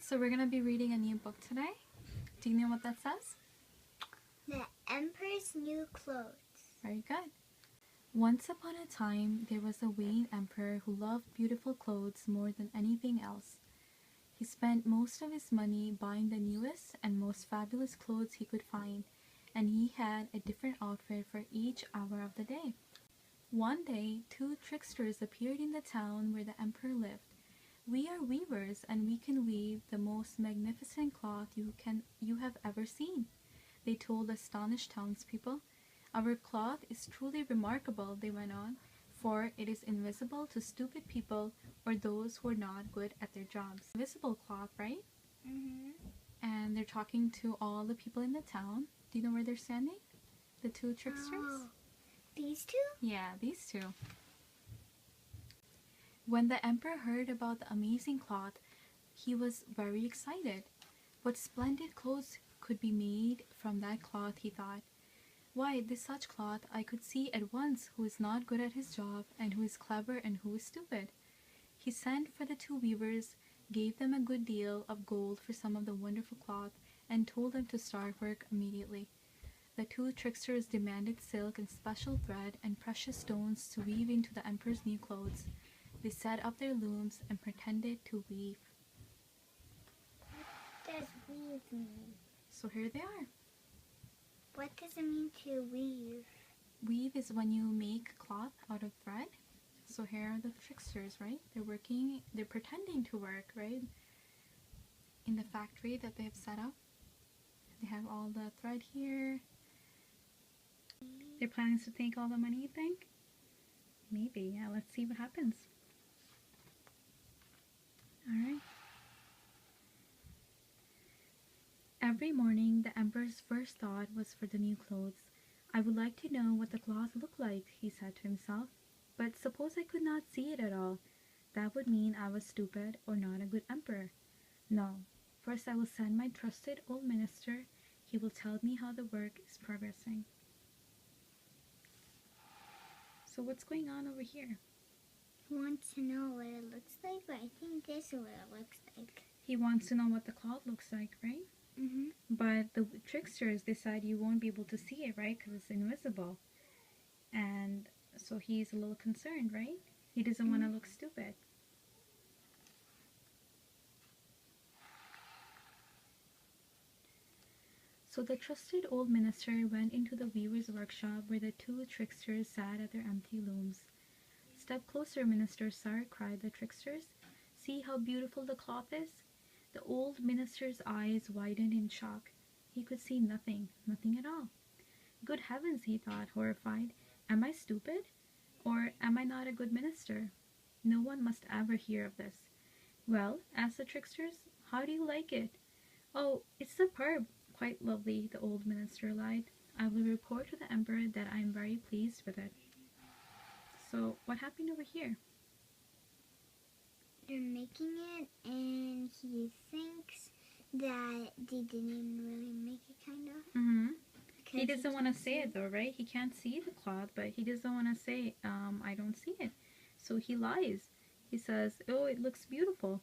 So we're going to be reading a new book today. Do you know what that says? The Emperor's New Clothes. Very good. Once upon a time, there was a vain emperor who loved beautiful clothes more than anything else. He spent most of his money buying the newest and most fabulous clothes he could find, and he had a different outfit for each hour of the day. One day, two tricksters appeared in the town where the emperor lived. "We are weavers, and we can weave the most magnificent cloth you have ever seen," they told astonished townspeople. "Our cloth is truly remarkable," they went on, "for it is invisible to stupid people or those who are not good at their jobs." Invisible cloth, right? And they're talking to all the people in the town. Do you know where they're standing? The two tricksters? Oh, these two? Yeah, these two. When the emperor heard about the amazing cloth, he was very excited. What splendid clothes could be made from that cloth, he thought. Why, with such cloth I could see at once who is not good at his job and who is clever and who is stupid. He sent for the two weavers, gave them a good deal of gold for some of the wonderful cloth, and told them to start work immediately. The two tricksters demanded silk and special thread and precious stones to weave into the emperor's new clothes. They set up their looms and pretended to weave. What does weave mean? So here they are. What does it mean to weave? Weave is when you make cloth out of thread. So here are the tricksters, right? They're pretending to work, right? In the factory that they have set up. They have all the thread here. They're planning to take all the money, you think? Maybe, yeah, let's see what happens. Alright. Every morning, the emperor's first thought was for the new clothes. "I would like to know what the cloth looked like," he said to himself. "But suppose I could not see it at all? That would mean I was stupid or not a good emperor. No, first I will send my trusted old minister. He will tell me how the work is progressing." So what's going on over here? He wants to know what it looks like, but I think this is what it looks like. He wants to know what the cloth looks like, right? But the tricksters decide you won't be able to see it, right? Because it's invisible. And so he's a little concerned, right? He doesn't want to look stupid. So the trusted old minister went into the weaver's workshop where the two tricksters sat at their empty looms. "Step closer, Minister, sir," cried the tricksters. "See how beautiful the cloth is." The old minister's eyes widened in shock. He could see nothing at all. Good heavens, he thought, horrified. Am I stupid? Or am I not a good minister? No one must ever hear of this. "Well," asked the tricksters, "how do you like it?" "Oh, it's superb, quite lovely," the old minister lied. "I will report to the emperor that I am very pleased with it." So, what happened over here? They're making it, and he thinks that they didn't really make it, kind of. He doesn't want to say it though, right? He can't see the cloth, but he doesn't want to say, I don't see it. So he lies. He says, "Oh, it looks beautiful."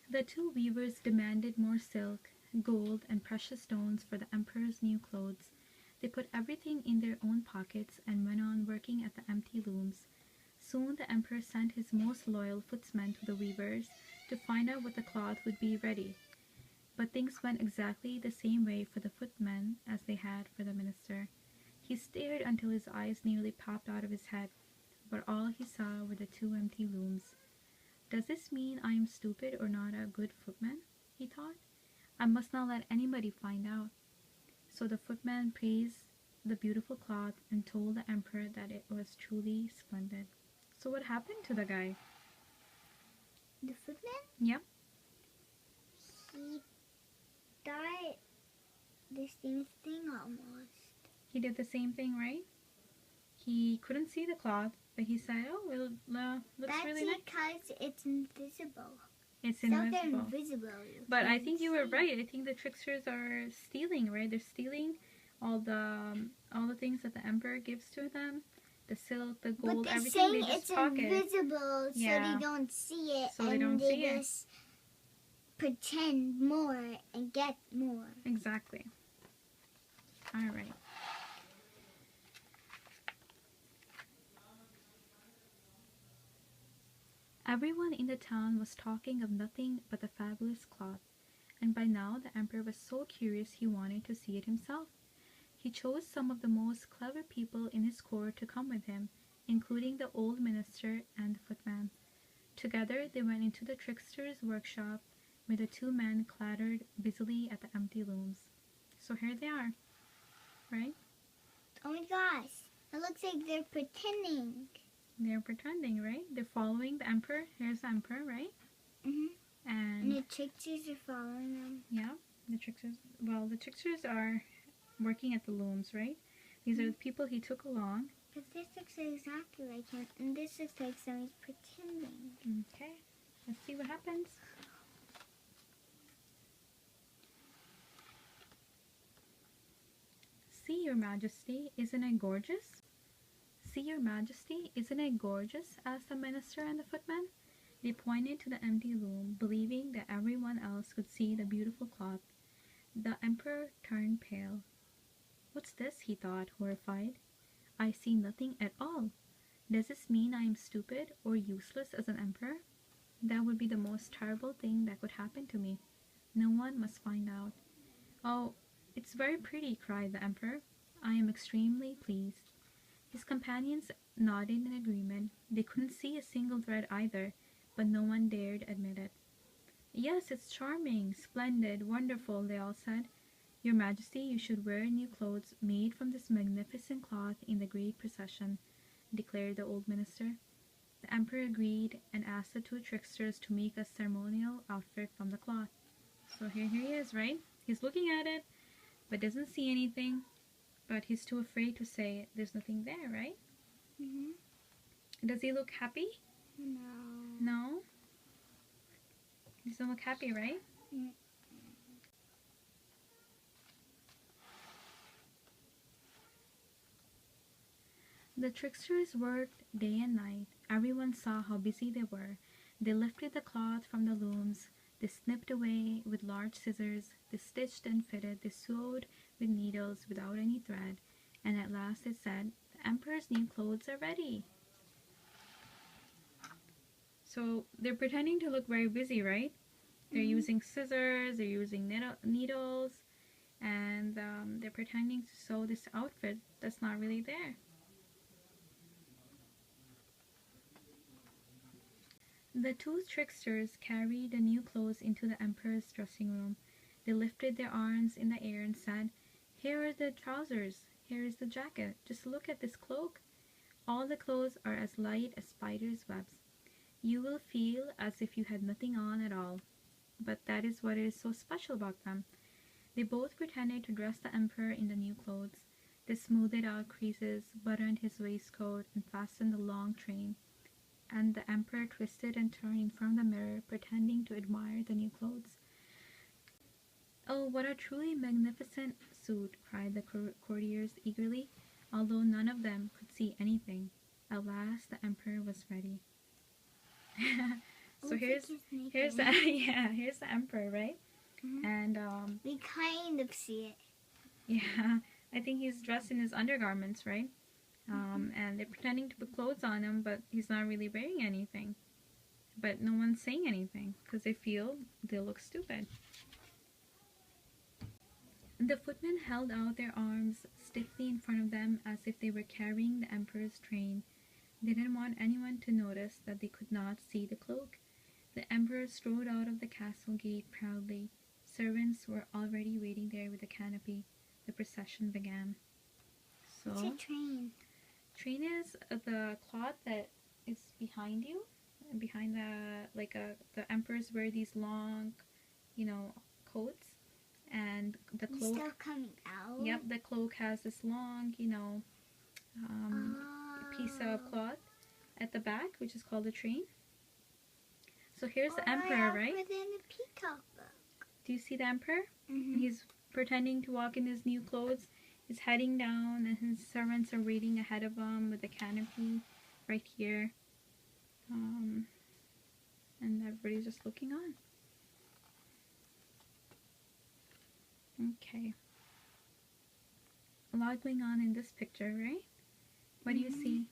The two weavers demanded more silk, gold, and precious stones for the emperor's new clothes. They put everything in their own pockets and went on working at the empty looms. Soon the emperor sent his most loyal footmen to the weavers to find out what the cloth would be ready. But things went exactly the same way for the footmen as they had for the minister. He stared until his eyes nearly popped out of his head, but all he saw were the two empty looms. "Does this mean I am stupid or not a good footman?" he thought. "I must not let anybody find out." So the footman praised the beautiful cloth and told the emperor that it was truly splendid. So what happened to the guy? The footman? Yep. He died the same thing almost. He did the same thing, right? He couldn't see the cloth, but he said, "Oh, it looks really nice." That's because it's invisible. It's So they're invisible. invisible. But I think you were right. I think the tricksters are stealing, right? They're stealing all the things that the emperor gives to them, the silk, the But gold, they're everything, they saying just it's pocket. invisible, so Yeah. they don't see it, So they and don't they see it. just pretend more and get more. Exactly. All right. Everyone in the town was talking of nothing but the fabulous cloth, and by now the emperor was so curious he wanted to see it himself. He chose some of the most clever people in his court to come with him, including the old minister and the footman. Together they went into the trickster's workshop, where the two men clattered busily at the empty looms. So here they are, right? Oh my gosh, it looks like they're pretending. They're pretending, right? They're following the emperor. Here's the emperor, right? And And the tricksters are following them. yeah, the tricksters are working at the looms, right? These are the people he took along. But this looks exactly like him, and this looks like someone's pretending. Okay, let's see what happens. See, Your Majesty, isn't it gorgeous? See, Your Majesty, isn't it gorgeous? Asked the minister and the footman. They pointed to the empty loom, believing that everyone else could see the beautiful cloth. The emperor turned pale. What's this? He thought, horrified. I see nothing at all. Does this mean I am stupid or useless as an emperor? That would be the most terrible thing that could happen to me. No one must find out. Oh, it's very pretty, cried the emperor. I am extremely pleased. His companions nodded in agreement. They couldn't see a single thread either, but no one dared admit it. Yes, it's charming, splendid, wonderful, they all said. Your Majesty, you should wear new clothes made from this magnificent cloth in the great procession, declared the old minister. The emperor agreed and asked the two tricksters to make a ceremonial outfit from the cloth. So here he is, right? He's looking at it, but doesn't see anything. But he's too afraid to say there's nothing there, right? Does he look happy? No. No? He doesn't look happy, right? The tricksters worked day and night. Everyone saw how busy they were. They lifted the cloth from the looms. They snipped away with large scissors. They stitched and fitted. They sewed with needles without any thread. And at last they said, the emperor's new clothes are ready. So they're pretending to look very busy, right? They're using scissors, they're using needles, and they're pretending to sew this outfit that's not really there. The two tricksters carried the new clothes into the emperor's dressing room. They lifted their arms in the air and said, Here are the trousers, here is the jacket, just look at this cloak. All the clothes are as light as spiders' webs. You will feel as if you had nothing on at all. But that is what is so special about them. They both pretended to dress the emperor in the new clothes. They smoothed out creases, buttoned his waistcoat, and fastened the long train. And the emperor twisted and turned in front of the mirror, pretending to admire the new clothes. Oh, what a truly magnificent suit, cried the courtiers eagerly, although none of them could see anything. At last the emperor was ready. So here's the here's the emperor, right? And we kind of see it. Yeah, I think he's dressed in his undergarments, right? And they're pretending to put clothes on him, but he's not really wearing anything. But no one's saying anything because they feel they look stupid. The footmen held out their arms stiffly in front of them as if they were carrying the emperor's train. They didn't want anyone to notice that they could not see the cloak. The emperor strode out of the castle gate proudly. Servants were already waiting there with a canopy. The procession began. So, It's a train. Train is the cloth that is behind you, behind the emperors wear these long, coats, and the It's cloak. still coming out. Yep, the cloak has this long, piece of cloth at the back, which is called the train. So here's the emperor, right? Within the peacock book. Do you see the emperor? He's pretending to walk in his new clothes. He's heading down, and his servants are waiting ahead of him with the canopy right here. And everybody's just looking on. Okay. A lot going on in this picture, right? What do you see?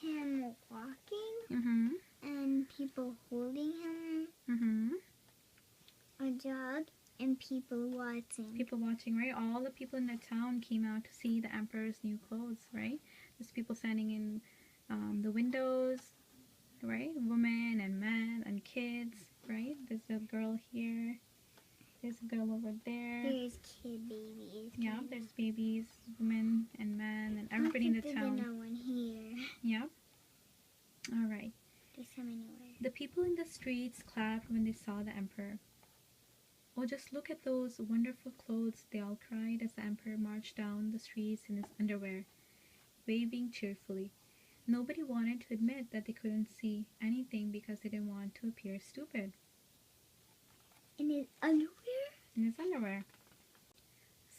Him walking Mm-hmm. and people holding him, Mm-hmm. a dog, and people watching. People watching, right? All the people in the town came out to see the emperor's new clothes, right? There's people standing in the windows, right? Women and men and kids, right? There's a girl here. There's a girl over there. There's kid babies. Yeah, kinda. there's babies, women and men, and everybody in the There's town. no one here. Yep. All right. There's some anywhere. The people in the streets clapped when they saw the emperor. Oh, just look at those wonderful clothes, they all cried as the emperor marched down the streets in his underwear, waving cheerfully. Nobody wanted to admit that they couldn't see anything because they didn't want to appear stupid. In his underwear? In his underwear.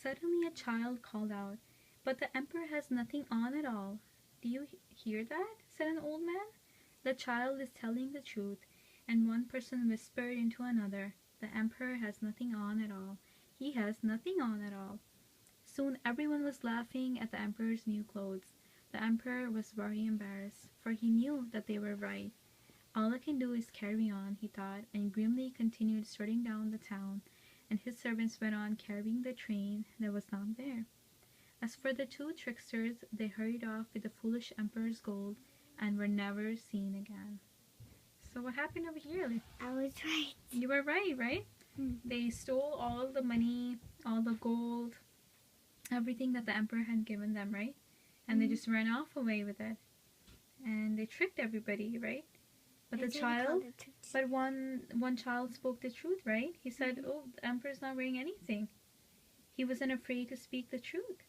Suddenly a child called out, "But the emperor has nothing on at all." "Do you hear that?" said an old man. "The child is telling the truth." And one person whispered into another, "The emperor has nothing on at all. He has nothing on at all." Soon everyone was laughing at the emperor's new clothes. The emperor was very embarrassed, for he knew that they were right. "All I can do is carry on," he thought, and grimly continued strutting down the town, and his servants went on carrying the train that was not there. As for the two tricksters, they hurried off with the foolish emperor's gold and were never seen again. So what happened over here? I was right. You were right, right? They stole all the money, all the gold, everything that the emperor had given them, right? And they just ran off away with it. And they tricked everybody, right? But one child spoke the truth, right? He said, "Oh, the emperor's not wearing anything." He wasn't afraid to speak the truth,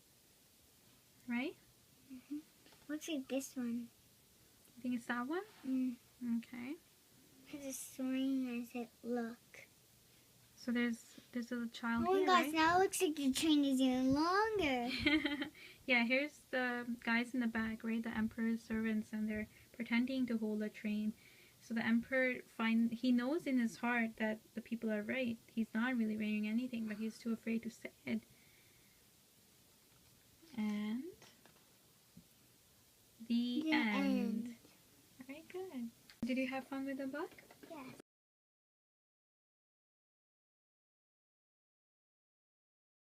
right? What's like this one? I think it's that one. Okay. Has a sign that said "Look." So there's a child Oh my here, gosh! right? Now it looks like the train is even longer. Yeah, here's the guys in the back, right? The emperor's servants, and they're pretending to hold a train. So the emperor he knows in his heart that the people are right. He's not really wearing anything, but he's too afraid to say it. And the end. Very good. Did you have fun with the book?